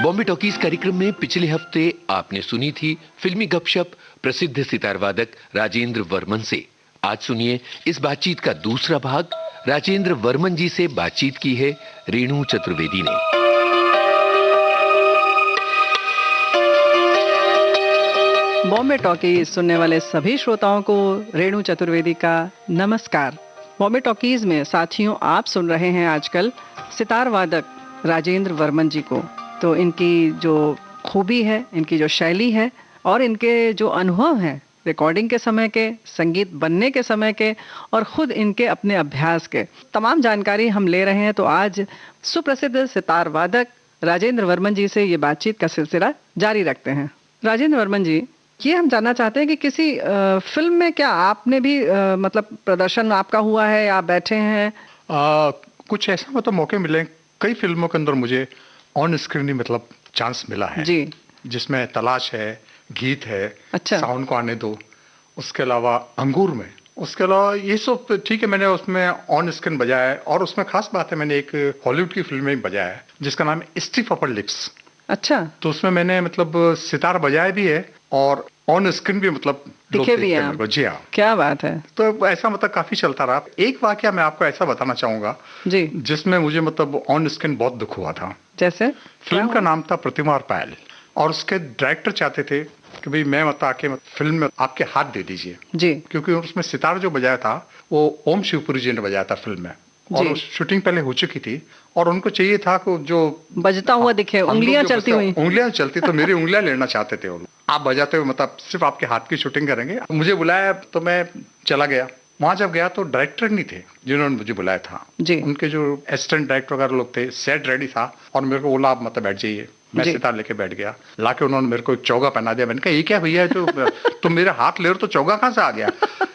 Bombay talkies कार्यक्रम में पिछले हफ्ते आपने सुनी थी फिल्मी गपशप प्रसिद्ध सितार वादक राजेंद्र वर्मन से। आज सुनिए इस बातचीत का दूसरा भाग। राजेंद्र वर्मन जी से बातचीत की है रेणु चतुर्वेदी ने। बॉम्बे टॉकीज सुनने वाले सभी श्रोताओं को रेणु चतुर्वेदी का नमस्कार। बॉम्बे टॉकीज में साथियों आप सुन रहे हैं आजकल सितार वादक राजेंद्र वर्मन जी को। तो इनकी जो खूबी है, इनकी जो शैली है और इनके जो अनुभव हैं रिकॉर्डिंग के समय के, संगीत बनने के समय के और ख़ुद इनके अपने अभ्यास के, तमाम जानकारी हम ले रहे हैं। तो आज सुप्रसिद्ध सितार वादक राजेंद्र वर्मन जी से ये बातचीत का सिलसिला जारी रखते हैं। राजेंद्र वर्मन जी, ये हम जानना चाहते हैं कि किसी फिल्म में क्या आपने भी मतलब प्रदर्शन आपका हुआ है या आप बैठे हैं? कुछ ऐसा मतलब मौके मिले। कई फिल्मों के अंदर मुझे ऑन स्क्रीन ही मतलब चांस मिला है जी, जिसमें तलाश है, गीत है, अच्छा, साउंड को आने दो, उसके अलावा अंगूर में, उसके अलावा ये सब ठीक है, मैंने उसमें ऑन स्क्रीन बजाया है। और उसमें खास बात है, मैंने एक हॉलीवुड की फिल्म में बजाया है जिसका नाम है स्टिफ अपर लिप्स। अच्छा, तो उसमें मैंने मतलब सितार बजाया भी है और ऑन स्क्रीन भी मतलब दिखे भी हैं। जी हाँ, क्या बात है। तो ऐसा मतलब काफी चलता रहा। एक वाकया मैं आपको ऐसा बताना चाहूंगा जी, जिसमें मुझे मतलब ऑन स्क्रीन बहुत दुख हुआ था। जैसे? फिल्म का नाम था प्रतिमा और पायल, और उसके डायरेक्टर चाहते थे कि भाई मैं मतलब आके फिल्म में आपके हाथ दे दीजिए जी, क्योंकि उसमें सितार जो बजाया था वो ओम शिवपुरी जी ने बजाया था फिल्म में, और शूटिंग पहले हो चुकी थी और उनको चाहिए था कि जो बजता हुआ दिखे, उंगलियां चलती हुई, उंगलियां चलती, तो मेरी उंगलियां लेना चाहते थे वो। आप बजाते हुए मतलब सिर्फ आपके हाथ की शूटिंग करेंगे। मुझे बुलाया तो मैं चला गया। वहां जब गया तो डायरेक्टर नहीं थे जिन्होंने मुझे बुलाया था जी, उनके जो असिस्टेंट डायरेक्टर वगैरह लोग थे। सेट रेडी था और मेरे को बोला आप मतलब बैठ जाइए। मैं सितार लेके बैठ गया। लाके उन्होंने मेरे को एक चौगा पहना दिया। मैंने कहा ये क्या भैया, जो तुम मेरे हाथ ले रहे हो तो चौगा कहाँ से आ गया?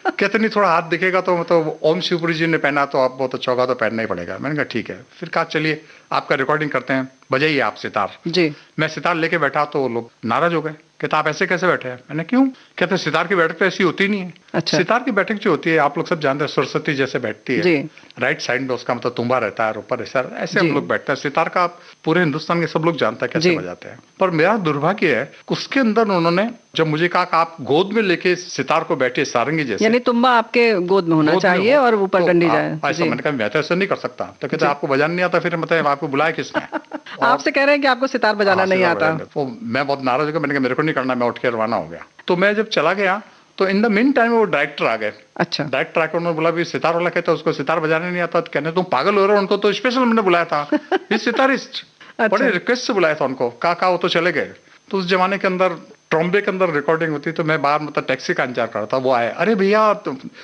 कहते नहीं, थोड़ा हाथ दिखेगा तो मतलब ओम शिवपुरी जी ने पहना तो आप वो तो चौगा तो पहनना ही पड़ेगा। मैंने कहा ठीक है। फिर कहा चलिए आपका रिकॉर्डिंग करते हैं, बजाइए आप सितार जी। मैं सितार लेके बैठा तो लोग नाराज हो गए, कहते आप ऐसे कैसे बैठे हैं? मैंने क्यों? कहते सितार की बैठक तो ऐसी होती नहीं है। अच्छा। सितार की बैठक जो होती है आप लोग सब जानते हैं, सरस्वती जैसे बैठती है, राइट साइड में उसका मतलब तुम्बा रहता है और ऊपर ऐसे हम लोग बैठते हैं। सितार का पूरे हिंदुस्तान के सब लोग जानते हैं कैसे बजाते हैं। पर मेरा दुर्भाग्य है उसके अंदर उन्होंने जब मुझे कहा कि आप गोद में लेके सितार को बैठे सारंगी जैसे, यानी तुम्बा आपके गोद में होना चाहिए और ऊपर डंडी जाए, ऐसा। मैंने कहा मैं तो ऐसा नहीं कर सकता। तो कहते आपको बजाना नहीं आता, फिर मतलब आपको बुलाया किसने? आपसे कह रहे हैं कि आपको सितार बजाना नहीं आता। तो मैं बहुत नाराज हो गया। मैंने कहा मेरे को नहीं करना, मैं उठ के रवाना हो गया। तो मैं जब चला गया तो इन द मीन टाइम वो डायरेक्टर आ गए। अच्छा। डायरेक्टर आकर उन्होंने बोला भी सितार वाला कहता है उसको सितार बजाने नहीं आता। तो कहने तुम पागल हो रहे हो, उनको तो स्पेशल मैंने बुलाया था, ये सितारिस्ट। बड़े रिक्वेस्ट से बुलाया था उनको। कहा वो तो चले गए। तो उस जमाने के अंदर ट्रॉम्बे के अंदर रिकॉर्डिंग होती, तो मैं बाहर मतलब टैक्सी का इंतजार कर रहा था। वो आए, अरे भैया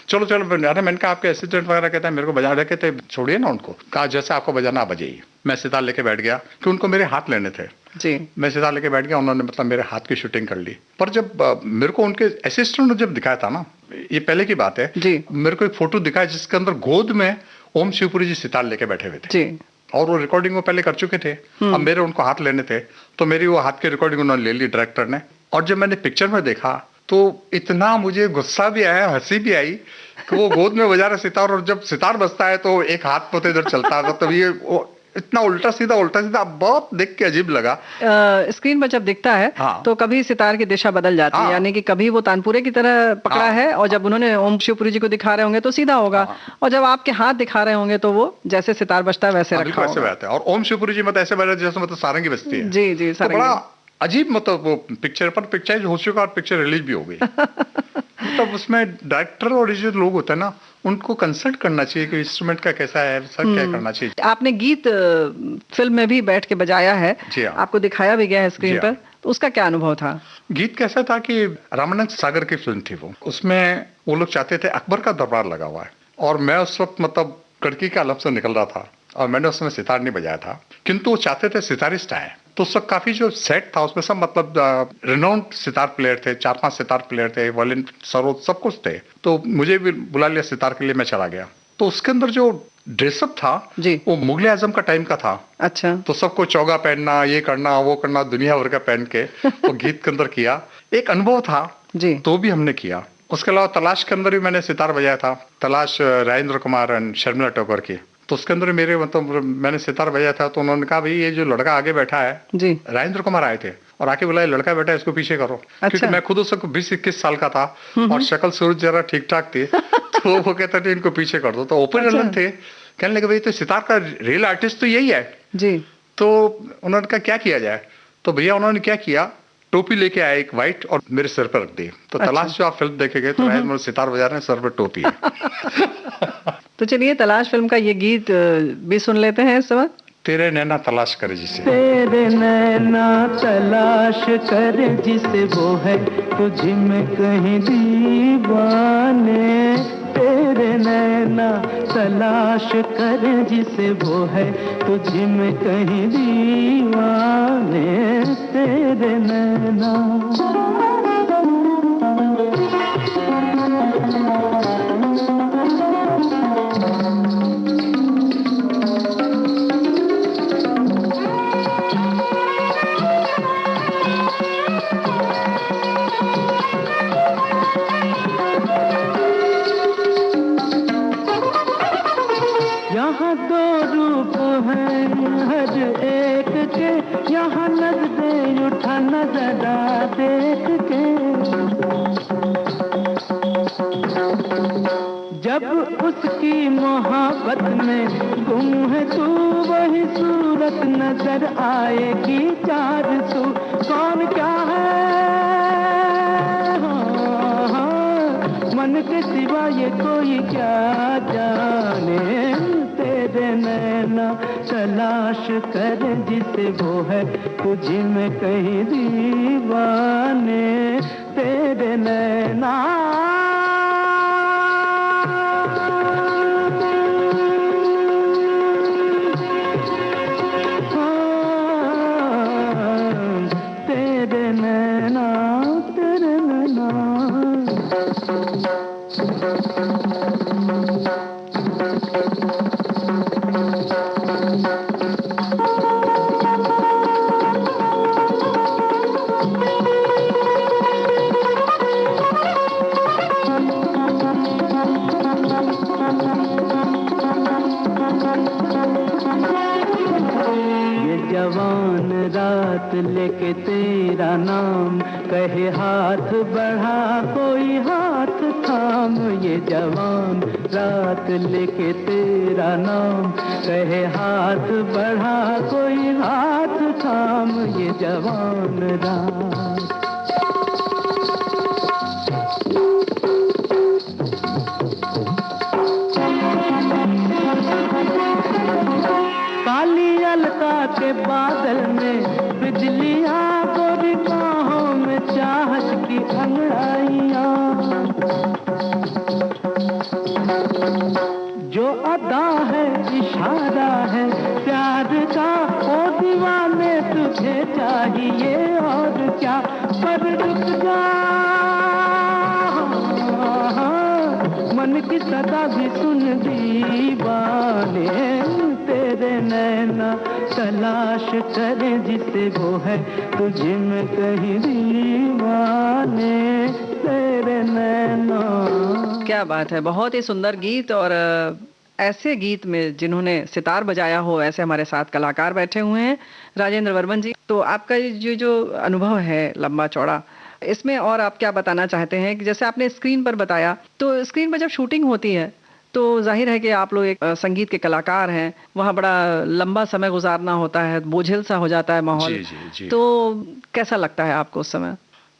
चलो चलो। अरे मैंने कहा आपके असिस्टेंट वगैरह कहते हैं मेरे को बजा रहे, कहते छोड़िए ना उनको। कहा जैसे आपको बजाना आप बजाइए। मैं सितार लेके बैठ गया कि उनको मेरे हाथ लेने थे जी। मैं सितार लेके बैठ गया, उन्होंने मतलब मेरे हाथ की शूटिंग कर ली। पर जब मेरे को उनके असिस्टेंट ने जब दिखाया था ना, ये पहले की बात है जी, मेरे को एक फोटो दिखाया जिसके अंदर गोद में ओम शिवपुरी जी सितार लेके बैठे हुए थे जी। और वो रिकॉर्डिंग वो पहले कर चुके थे। अब मेरे उनको हाथ लेने थे, तो मेरी वो हाथ की रिकॉर्डिंग उन्होंने ले ली डायरेक्टर ने। और जब मैंने पिक्चर में देखा तो इतना मुझे गुस्सा भी आया, हंसी भी आई कि वो गोद में बजा रहा सितार, और जब सितार बजता है तो एक हाथ पे इधर चलता है। तो ये इतना उल्टा सीधा बहुत देख के अजीब लगा। स्क्रीन पर जब दिखता है तो कभी सितार की दिशा बदल जाती है, यानी कि कभी वो तानपुरे की तरह पकड़ा है और जब उन्होंने ओम शिवपुरी जी को दिखा रहे होंगे तो सीधा होगा, और जब आपके हाथ दिखा रहे होंगे तो वो जैसे सितार बजता है वैसे रखा होगा। वैसे है। और ओम शिवपुरी जी मतलब ऐसे बजा जैसे मतलब सारंगी बजती है जी जी। तो बड़ा अजीब मतलब वो पिक्चर पर पिक्चर हो चुका और पिक्चर रिलीज भी हो गई। मतलब उसमें डायरेक्टर और जो लोग होते हैं ना, उनको कंसल्ट करना चाहिए कि इंस्ट्रूमेंट का कैसा है, सब क्या करना चाहिए। आपने गीत फिल्म में भी बैठ के बजाया है जी, आपको दिखाया भी गया है स्क्रीन पर, तो उसका क्या अनुभव था? गीत कैसा था कि रामानंद सागर की फिल्म थी वो, उसमें वो लोग चाहते थे अकबर का दरबार लगा हुआ है, और मैं उस वक्त मतलब कड़की का लब से निकल रहा था और मैंने उसमें सितार नहीं बजाया था, किंतु वो चाहते थे सितारिस्ट आए। तो उस वक्त काफी जो सेट था उसमें सब मतलब रिनाउंड सितार प्लेयर थे, 4-5 सितार प्लेयर थे, वायलिन सरोद सब कुछ थे। तो मुझे भी बुला लिया सितार के लिए, मैं चला गया। तो उसके अंदर जो ड्रेसअप था जी, वो मुगल आजम का टाइम का था। अच्छा। तो सबको चौगा पहनना, ये करना वो करना, दुनिया भर का पहन के वो गीत के अंदर किया। एक अनुभव था जी, तो भी हमने किया। उसके अलावा तलाश के अंदर भी मैंने सितार बजाया था, तलाश राजेंद्र कुमार एंड शर्मिला टैगोर की। तो तो उसके अंदर मेरे मतलब मैंने सितार बजाया था, तो उन्होंने कहा भाई ये जो लड़का आगे बैठा है जी, राजेंद्र कुमार आए थे और आके बोला ये लड़का बैठा है इसको पीछे करो। क्योंकि मैं खुद उस वक्त 20-21 साल का था और शक्ल सूरत जरा ठीक ठाक थी, तो वो कहता था इनको पीछे कर दो। तो ओपन एलन थे, कहने लगे भाई तो सितार का रियल आर्टिस्ट तो यही है जी। तो उन्होंने कहा क्या किया जाए, तो भैया उन्होंने क्या किया, टोपी लेके आए एक व्हाइट और मेरे सर पर रख दी। तो तलाश जो आप फिल्म देखेंगे तो राजेंद्र सितार बजा रहे हैं, सर पे टोपी है। तो चलिए तलाश फिल्म का ये गीत भी सुन लेते हैं इस वक्त। तेरे नैना तलाश करे जिसे, तेरे नैना तलाश करे जिसे, वो है तुझ में कहीं दीवाने। तेरे नैना तलाश करे जिसे, वो है तुझ में कहीं दीवाने। तेरे नैना यहाँ दो रूप हैं हर एक के, यहाँ नजरें उठा नजरा देख के। जब उसकी मोहब्बत में गुम है तू, वही सूरत नजर आएगी चार सू। कौन क्या है मन के सिवा ये कोई क्या जाने। तेरे नैना तलाश करे जिसे, वो है तुझ में कहीं दीवाने। तेरे नैना तेरे नैना तेरे नैना। जवान रात लेके तेरा नाम कहे हाथ बढ़ा कोई हाथ थाम। ये जवान रात लेके तेरा नाम कहे हाथ बढ़ा कोई हाथ थाम। ये जवान रात काली अलका के बादल में बिजलियां, गोरी बाहों में चाहत की अंगड़ाइयां। जो अदा है इशारा है प्यार का, ओ दीवाने तुझे चाहिए और क्या। पर रुक जा मन की सदा भी सुन दीवाने। तेरे नैना तलाश करे जिसे, वो है तुझे में कहीं दीवाने। तेरे नैना। क्या बात है, बहुत ही सुंदर गीत। और ऐसे गीत में जिन्होंने सितार बजाया हो, ऐसे हमारे साथ कलाकार बैठे हुए हैं राजेंद्र वर्मन जी। तो आपका जो अनुभव है लंबा चौड़ा, इसमें और आप क्या बताना चाहते हैं कि जैसे आपने स्क्रीन पर बताया, तो स्क्रीन पर जब शूटिंग होती है तो जाहिर है कि आप लोग एक संगीत के कलाकार हैं, वहाँ बड़ा लंबा समय गुजारना होता है, बोझिल सा हो जाता है माहौल। जी। तो कैसा लगता है आपको उस समय?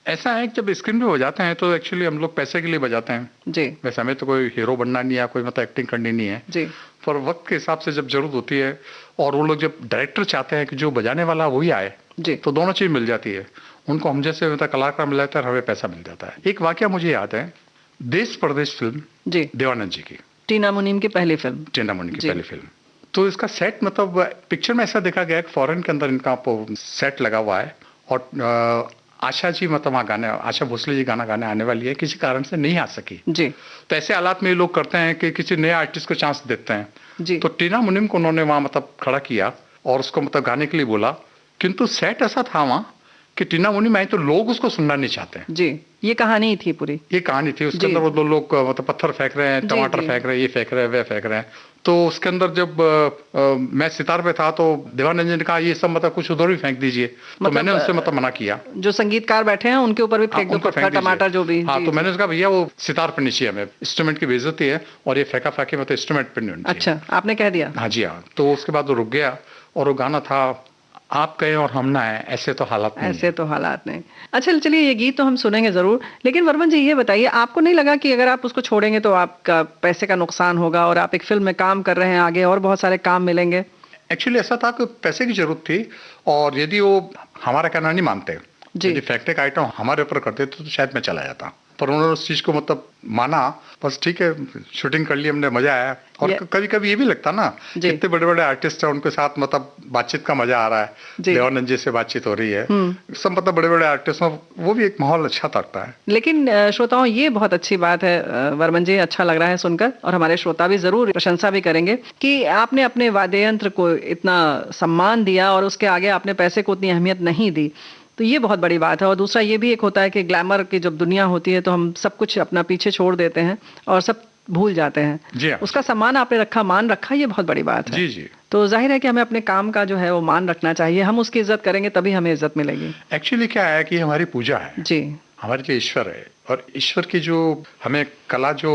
ऐसा है कि जब स्क्रीन पे हो जाते हैं तो एक्चुअली हम लोग पैसे के लिए बजाते हैं जी। वैसे हमें तो कोई हीरो बनना नहीं है, कोई मतलब एक्टिंग करनी नहीं है जी। पर वक्त के हिसाब से जब जरूरत होती है और वो लोग जब डायरेक्टर चाहते हैं कि जो बजाने वाला वही आए जी, तो दोनों चीज मिल जाती है उनको। हम जैसे मतलब कलाकार मिल जाता है, हमें पैसा मिल जाता है। एक वाकया मुझे याद है, देश परदेश फिल्म जी, देवानंद जी की, टीना मुनीम की पहली फिल्म, टीना मुनीम की पहली फिल्म। तो इसका सेट मतलब पिक्चर में ऐसा देखा गया कि फॉरेन के अंदर इनका सेट लगा हुआ है और आशा जी मतलब वहाँ गाने, आशा भोसले जी गाना गाने आने वाली है, किसी कारण से नहीं आ सकी जी। तो ऐसे हालात में ये लोग करते हैं कि किसी नए आर्टिस्ट को चांस देते हैं जी। तो टीना मुनीम को उन्होंने वहाँ मतलब खड़ा किया और उसको मतलब गाने के लिए बोला, किंतु सेट ऐसा था वहाँ कि टीना मुनीम आई तो लोग उसको सुनना नहीं चाहते हैं जी। ये कहानी थी पूरी, ये कहानी थी। उसके अंदर वो लोग मतलब पत्थर फेंक रहे हैं, टमाटर फेंक रहे हैं, ये फेंक रहे हैं, वे फेंक रहे हैं। तो उसके अंदर जब मैं सितार पे था तो देवानंद जी ने कहा ये सब मतलब कुछ उधर भी फेंक दीजिए, तो मैंने उनसे मतलब मना किया। जो संगीतकार बैठे हैं उनके ऊपर भी फेंक दो, पत्थर टमाटर जो भी। हाँ, तो मैंने उसका भैया वो सितार पे नहीं चाहिए, हमें इंस्ट्रूमेंट की बेइज्जती है और ये फेंका फेंके मतलब इंस्ट्रूमेंट पे नहीं होनी चाहिए। अच्छा, आपने कह दिया? हाँ जी हाँ। तो उसके बाद वो रुक गया और वो गाना था आप कहें और हम ना आए, ऐसे तो हालात नहीं। ऐसे तो हालात नहीं। अच्छा चलिए, ये गीत तो हम सुनेंगे जरूर, लेकिन वर्मन जी ये बताइए, आपको नहीं लगा कि अगर आप उसको छोड़ेंगे तो आपका पैसे का नुकसान होगा और आप एक फिल्म में काम कर रहे हैं, आगे और बहुत सारे काम मिलेंगे? एक्चुअली ऐसा था कि पैसे की जरूरत थी और यदि वो हमारा कहना नहीं मानते, यदि फैक्ट्री का आइटम हमारे ऊपर करते तो शायद मैं चला जाता, पर उन्होंने उस चीज को मतलब माना। बस ठीक है, शूटिंग कर ली हमने, मजा आया। और कभी कभी ये भी लगता ना, कितने बड़े बड़े आर्टिस्ट हैं, उनके साथ मतलब बातचीत का मजा आ रहा है, देवानंद जी से बातचीत हो रही है, सब मतलब बड़े बड़े आर्टिस्ट में, वो भी एक माहौल अच्छा लगता है। लेकिन श्रोताओं, ये बहुत अच्छी बात है वर्मन जी, अच्छा लग रहा है सुनकर, और हमारे श्रोता भी जरूर प्रशंसा भी करेंगे कि आपने अपने वाद्य यंत्र को इतना सम्मान दिया और उसके आगे आपने पैसे को उतनी अहमियत नहीं दी, तो ये बहुत बड़ी बात है। और दूसरा ये भी एक होता है कि ग्लैमर की जब दुनिया होती है तो हम सब कुछ अपना पीछे छोड़ देते हैं और सब भूल जाते हैं। जी हाँ। उसका सम्मान आपने रखा, मान रखा, ये बहुत बड़ी बात है। जी जी। तो जाहिर है कि हमें अपने काम का जो है वो मान रखना चाहिए, हम उसकी इज्जत करेंगे तभी हमें इज्जत मिलेगी। एक्चुअली क्या है कि हमारी पूजा है जी, हमारे लिए ईश्वर है, और ईश्वर की जो हमें कला जो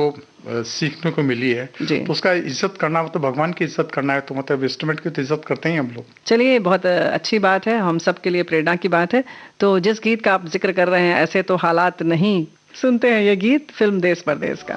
सीखने को मिली है, तो उसका इज्जत करना मतलब भगवान की इज्जत करना है, तो मतलब इंस्ट्रूमेंट की तो इज्जत करते ही हम लोग। चलिए, बहुत अच्छी बात है, हम सब के लिए प्रेरणा की बात है। तो जिस गीत का आप जिक्र कर रहे हैं, ऐसे तो हालात नहीं, सुनते हैं ये गीत फिल्म देश परदेश का।